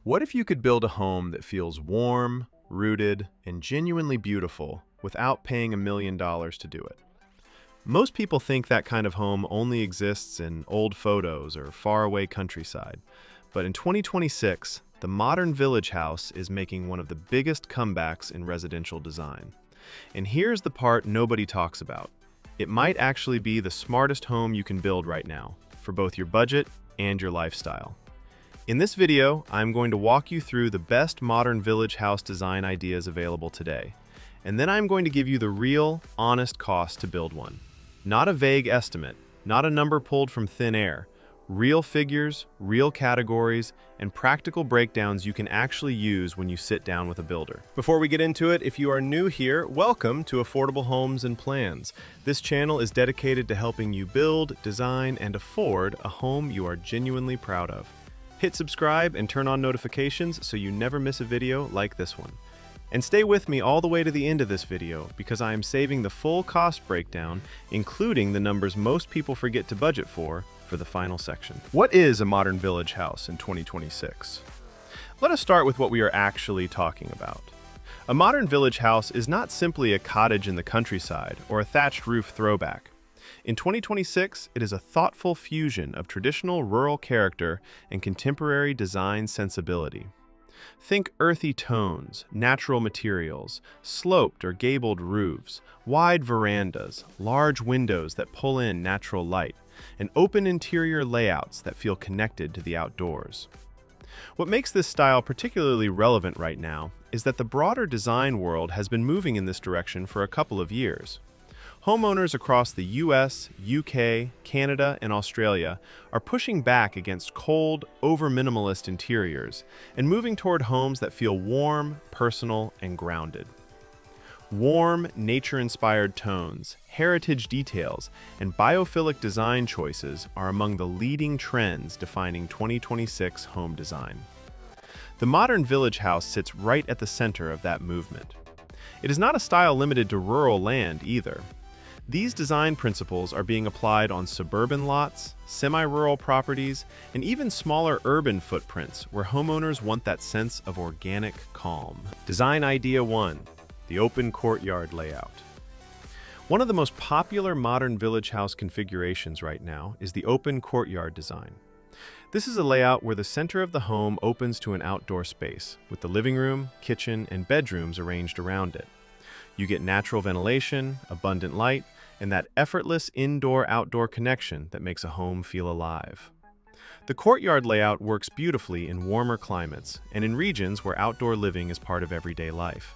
What if you could build a home that feels warm, rooted, and genuinely beautiful without paying $1 million to do it? Most people think that kind of home only exists in old photos or faraway countryside. But in 2026, the modern village house is making one of the biggest comebacks in residential design. And here's the part nobody talks about. It might actually be the smartest home you can build right now, for both your budget and your lifestyle. In this video, I'm going to walk you through the best modern village house design ideas available today. And then I'm going to give you the real, honest cost to build one. Not a vague estimate, not a number pulled from thin air. Real figures, real categories, and practical breakdowns you can actually use when you sit down with a builder. Before we get into it, if you are new here, welcome to Affordable Homes and Plans. This channel is dedicated to helping you build, design, and afford a home you are genuinely proud of. Hit subscribe and turn on notifications so you never miss a video like this one. And stay with me all the way to the end of this video because I am saving the full cost breakdown, including the numbers most people forget to budget for the final section. What is a modern village house in 2026? Let us start with what we are actually talking about. A modern village house is not simply a cottage in the countryside or a thatched roof throwback. In 2026, it is a thoughtful fusion of traditional rural character and contemporary design sensibility. Think earthy tones, natural materials, sloped or gabled roofs, wide verandas, large windows that pull in natural light, and open interior layouts that feel connected to the outdoors. What makes this style particularly relevant right now is that the broader design world has been moving in this direction for a couple of years. Homeowners across the US, UK, Canada, and Australia are pushing back against cold, over-minimalist interiors and moving toward homes that feel warm, personal, and grounded. Warm, nature-inspired tones, heritage details, and biophilic design choices are among the leading trends defining 2026 home design. The modern village house sits right at the center of that movement. It is not a style limited to rural land either. These design principles are being applied on suburban lots, semi-rural properties, and even smaller urban footprints where homeowners want that sense of organic calm. Design Idea 1: the open courtyard layout. One of the most popular modern village house configurations right now is the open courtyard design. This is a layout where the center of the home opens to an outdoor space, with the living room, kitchen, and bedrooms arranged around it. You get natural ventilation, abundant light, and that effortless indoor-outdoor connection that makes a home feel alive. The courtyard layout works beautifully in warmer climates and in regions where outdoor living is part of everyday life.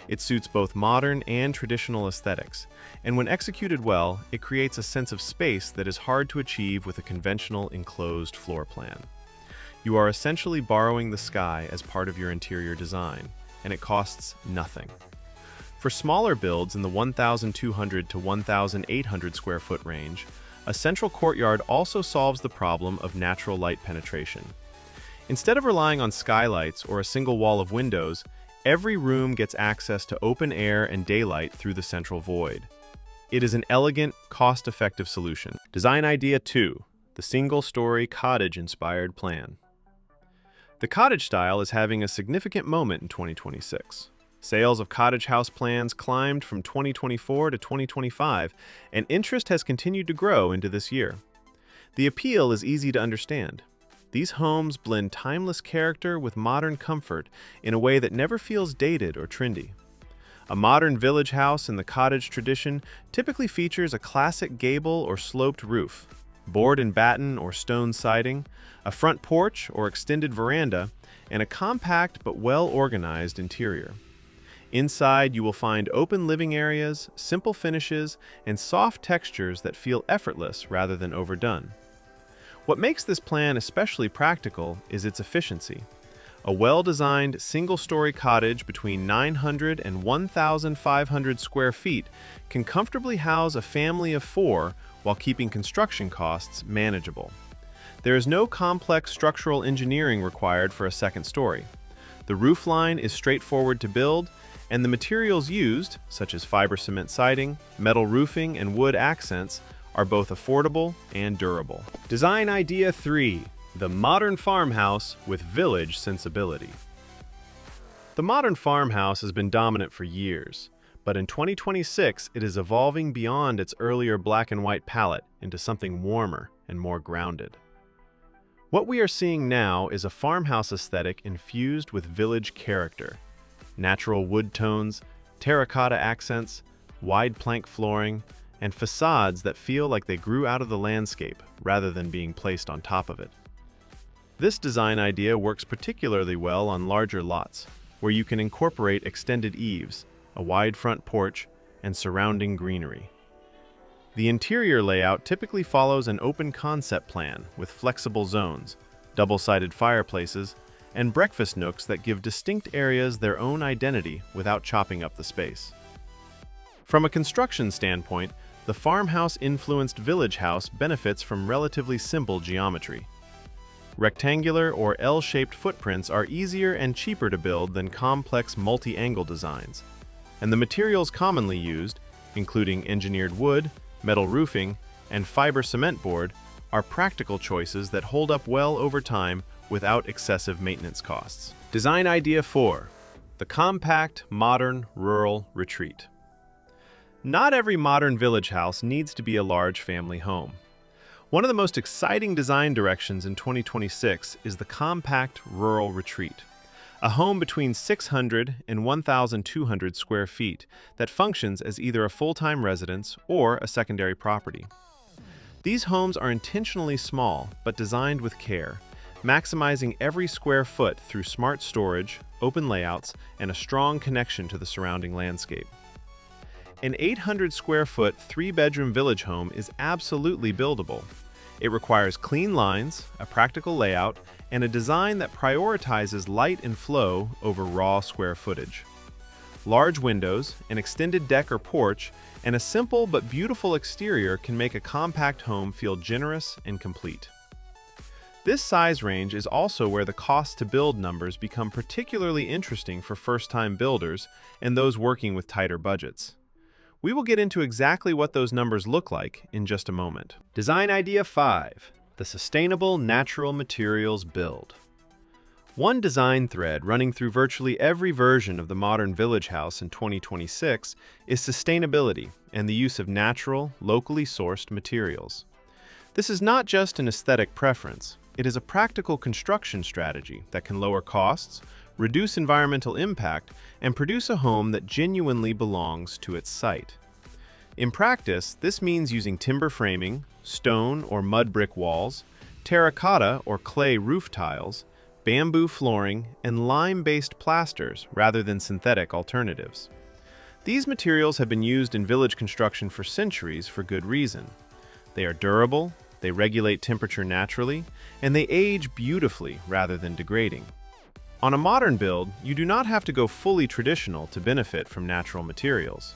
It suits both modern and traditional aesthetics, and when executed well, it creates a sense of space that is hard to achieve with a conventional enclosed floor plan. You are essentially borrowing the sky as part of your interior design, and it costs nothing. For smaller builds in the 1,200 to 1,800 square foot range, a central courtyard also solves the problem of natural light penetration. Instead of relying on skylights or a single wall of windows, every room gets access to open air and daylight through the central void. It is an elegant, cost-effective solution. Design Idea 2: the single-story cottage-inspired plan. The cottage style is having a significant moment in 2026. Sales of cottage house plans climbed from 2024 to 2025, and interest has continued to grow into this year. The appeal is easy to understand. These homes blend timeless character with modern comfort in a way that never feels dated or trendy. A modern village house in the cottage tradition typically features a classic gable or sloped roof, board and batten or stone siding, a front porch or extended veranda, and a compact but well-organized interior. Inside, you will find open living areas, simple finishes, and soft textures that feel effortless rather than overdone. What makes this plan especially practical is its efficiency. A well-designed single-story cottage between 900 and 1,500 square feet can comfortably house a family of 4 while keeping construction costs manageable. There is no complex structural engineering required for a second story. The roof line is straightforward to build, and the materials used, such as fiber cement siding, metal roofing, and wood accents, are both affordable and durable. Design Idea 3: The modern farmhouse with village sensibility. The modern farmhouse has been dominant for years, but in 2026 it is evolving beyond its earlier black and white palette into something warmer and more grounded. What we are seeing now is a farmhouse aesthetic infused with village character. Natural wood tones, terracotta accents, wide plank flooring, and facades that feel like they grew out of the landscape rather than being placed on top of it. This design idea works particularly well on larger lots, where you can incorporate extended eaves, a wide front porch, and surrounding greenery. The interior layout typically follows an open concept plan with flexible zones, double-sided fireplaces, and breakfast nooks that give distinct areas their own identity without chopping up the space. From a construction standpoint, the farmhouse-influenced village house benefits from relatively simple geometry. Rectangular or L-shaped footprints are easier and cheaper to build than complex multi-angle designs, and the materials commonly used, including engineered wood, metal roofing, and fiber cement board, are practical choices that hold up well over time without excessive maintenance costs. Design idea 4: the compact, modern, rural retreat. Not every modern village house needs to be a large family home. One of the most exciting design directions in 2026 is the compact rural retreat, a home between 600 and 1,200 square feet that functions as either a full-time residence or a secondary property. These homes are intentionally small but designed with care, maximizing every square foot through smart storage, open layouts, and a strong connection to the surrounding landscape. An 800 square foot, 3-bedroom village home is absolutely buildable. It requires clean lines, a practical layout, and a design that prioritizes light and flow over raw square footage. Large windows, an extended deck or porch, and a simple but beautiful exterior can make a compact home feel generous and complete. This size range is also where the cost to build numbers become particularly interesting for first-time builders and those working with tighter budgets. We will get into exactly what those numbers look like in just a moment. Design idea 5: the sustainable natural materials build. One design thread running through virtually every version of the modern village house in 2026 is sustainability and the use of natural, locally sourced materials. This is not just an aesthetic preference, it is a practical construction strategy that can lower costs, reduce environmental impact, and produce a home that genuinely belongs to its site. In practice, this means using timber framing, stone or mud brick walls, terracotta or clay roof tiles, bamboo flooring, and lime-based plasters rather than synthetic alternatives. These materials have been used in village construction for centuries for good reason. They are durable, they regulate temperature naturally, and they age beautifully rather than degrading. On a modern build, you do not have to go fully traditional to benefit from natural materials.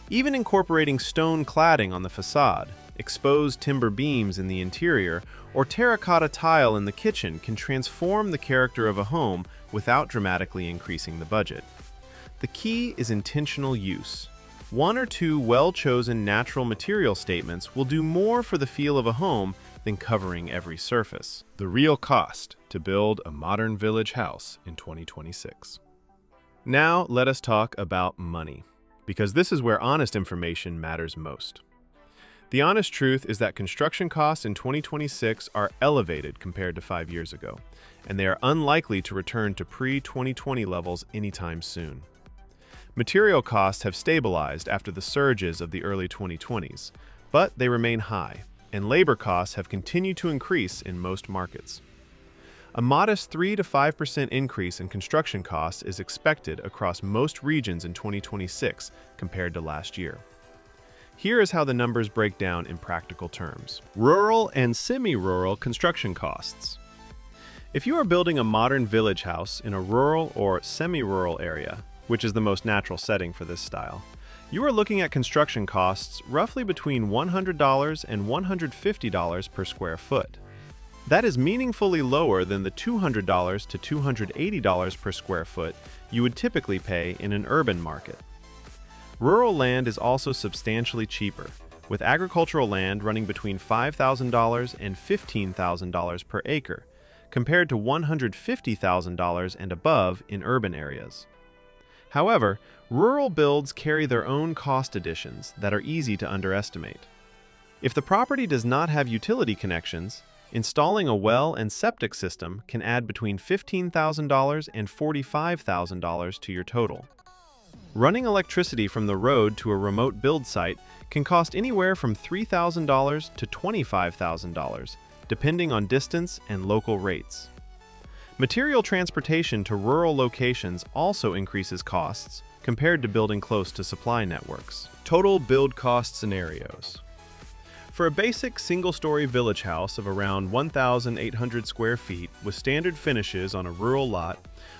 Even incorporating stone cladding on the facade, exposed timber beams in the interior, or terracotta tile in the kitchen can transform the character of a home without dramatically increasing the budget. The key is intentional use. One or two well-chosen natural material statements will do more for the feel of a home than covering every surface. The real cost to build a modern village house in 2026. Now let us talk about money, because this is where honest information matters most. The honest truth is that construction costs in 2026 are elevated compared to 5 years ago, and they are unlikely to return to pre-2020 levels anytime soon. Material costs have stabilized after the surges of the early 2020s, but they remain high, and labor costs have continued to increase in most markets. A modest 3 to 5% increase in construction costs is expected across most regions in 2026 compared to last year. Here is how the numbers break down in practical terms. Rural and semi-rural construction costs. If you are building a modern village house in a rural or semi-rural area, which is the most natural setting for this style, you are looking at construction costs roughly between $100 and $150 per square foot. That is meaningfully lower than the $200 to $280 per square foot you would typically pay in an urban market. Rural land is also substantially cheaper, with agricultural land running between $5,000 and $15,000 per acre, compared to $150,000 and above in urban areas. However, rural builds carry their own cost additions that are easy to underestimate. If the property does not have utility connections, installing a well and septic system can add between $15,000 and $45,000 to your total. Running electricity from the road to a remote build site can cost anywhere from $3,000 to $25,000, depending on distance and local rates. Material transportation to rural locations also increases costs compared to building close to supply networks. Total build cost scenarios. For a basic single-story village house of around 1,800 square feet with standard finishes on a rural lot,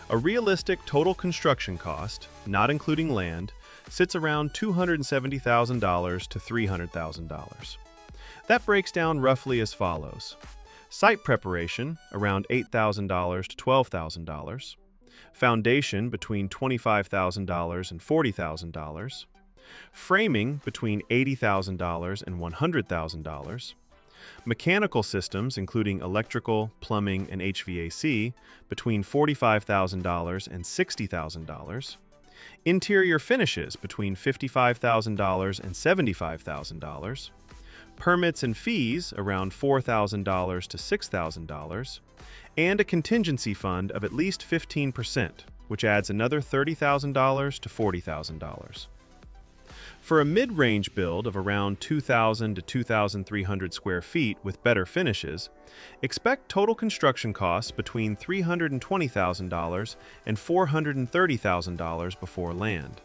a realistic total construction cost, not including land, sits around $270,000 to $300,000. That breaks down roughly as follows. Site preparation, around $8,000 to $12,000. Foundation, between $25,000 and $40,000. Framing, between $80,000 and $100,000. Mechanical systems, including electrical, plumbing, and HVAC, between $45,000 and $60,000. Interior finishes, between $55,000 and $75,000. Permits and fees, around $4,000 to $6,000. And a contingency fund of at least 15%, which adds another $30,000 to $40,000. For a mid-range build of around 2,000 to 2,300 square feet with better finishes, expect total construction costs between $320,000 and $430,000 before land.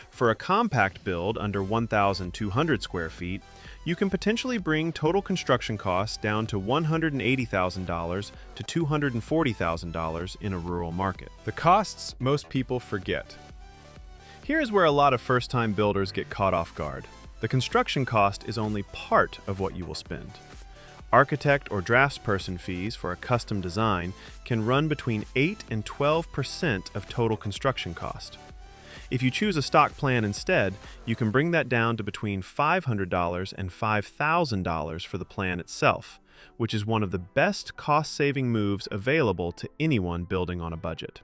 For a compact build under 1,200 square feet, you can potentially bring total construction costs down to $180,000 to $240,000 in a rural market. The costs most people forget. Here's where a lot of first-time builders get caught off guard. The construction cost is only part of what you will spend. Architect or draftsperson fees for a custom design can run between 8 and 12% of total construction cost. If you choose a stock plan instead, you can bring that down to between $500 and $5,000 for the plan itself, which is one of the best cost-saving moves available to anyone building on a budget.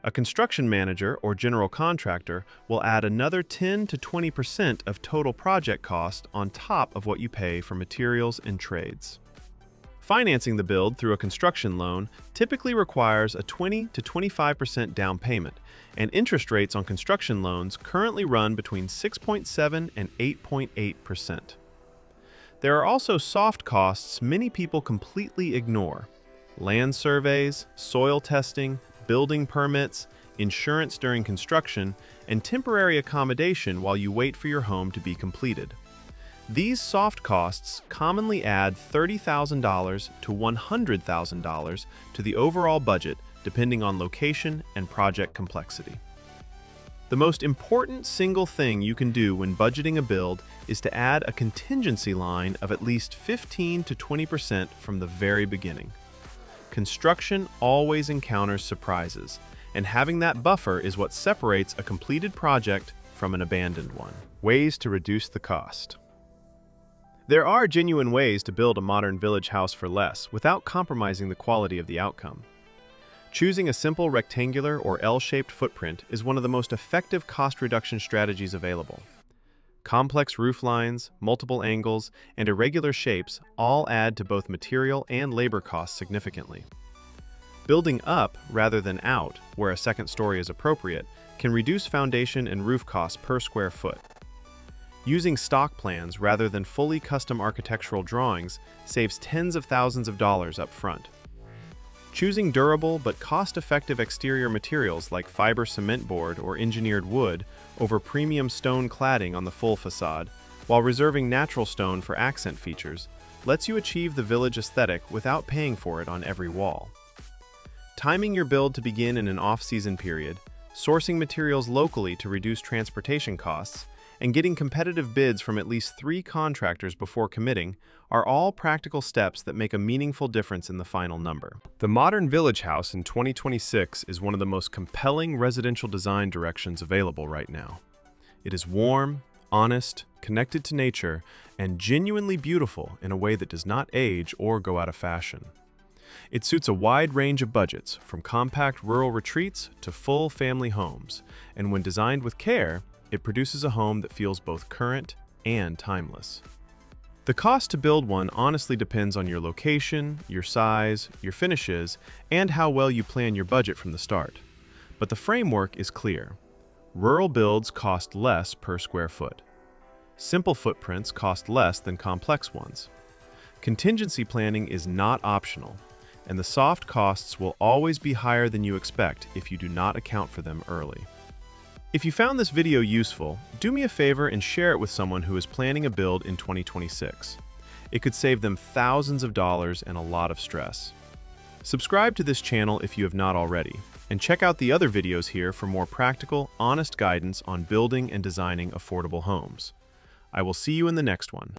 A construction manager or general contractor will add another 10 to 20% of total project cost on top of what you pay for materials and trades. Financing the build through a construction loan typically requires a 20 to 25% down payment, and interest rates on construction loans currently run between 6.7 and 8.8%. There are also soft costs many people completely ignore: land surveys, soil testing, building permits, insurance during construction, and temporary accommodation while you wait for your home to be completed. These soft costs commonly add $30,000 to $100,000 to the overall budget, depending on location and project complexity. The most important single thing you can do when budgeting a build is to add a contingency line of at least 15 to 20% from the very beginning. Construction always encounters surprises, and having that buffer is what separates a completed project from an abandoned one. Ways to reduce the cost. There are genuine ways to build a modern village house for less without compromising the quality of the outcome. Choosing a simple rectangular or L-shaped footprint is one of the most effective cost reduction strategies available. Complex roof lines, multiple angles, and irregular shapes all add to both material and labor costs significantly. Building up rather than out, where a second story is appropriate, can reduce foundation and roof costs per square foot. Using stock plans rather than fully custom architectural drawings saves tens of thousands of dollars up front. Choosing durable but cost-effective exterior materials like fiber cement board or engineered wood over premium stone cladding on the full facade, while reserving natural stone for accent features, lets you achieve the village aesthetic without paying for it on every wall. Timing your build to begin in an off-season period, sourcing materials locally to reduce transportation costs, and getting competitive bids from at least 3 contractors before committing are all practical steps that make a meaningful difference in the final number. The modern village house in 2026 is one of the most compelling residential design directions available right now. It is warm, honest, connected to nature, and genuinely beautiful in a way that does not age or go out of fashion. It suits a wide range of budgets, from compact rural retreats to full family homes, and when designed with care, it produces a home that feels both current and timeless. The cost to build one honestly depends on your location, your size, your finishes, and how well you plan your budget from the start. But the framework is clear. Rural builds cost less per square foot. Simple footprints cost less than complex ones. Contingency planning is not optional, and the soft costs will always be higher than you expect if you do not account for them early. If you found this video useful, do me a favor and share it with someone who is planning a build in 2026. It could save them thousands of dollars and a lot of stress. Subscribe to this channel if you have not already, and check out the other videos here for more practical, honest guidance on building and designing affordable homes. I will see you in the next one.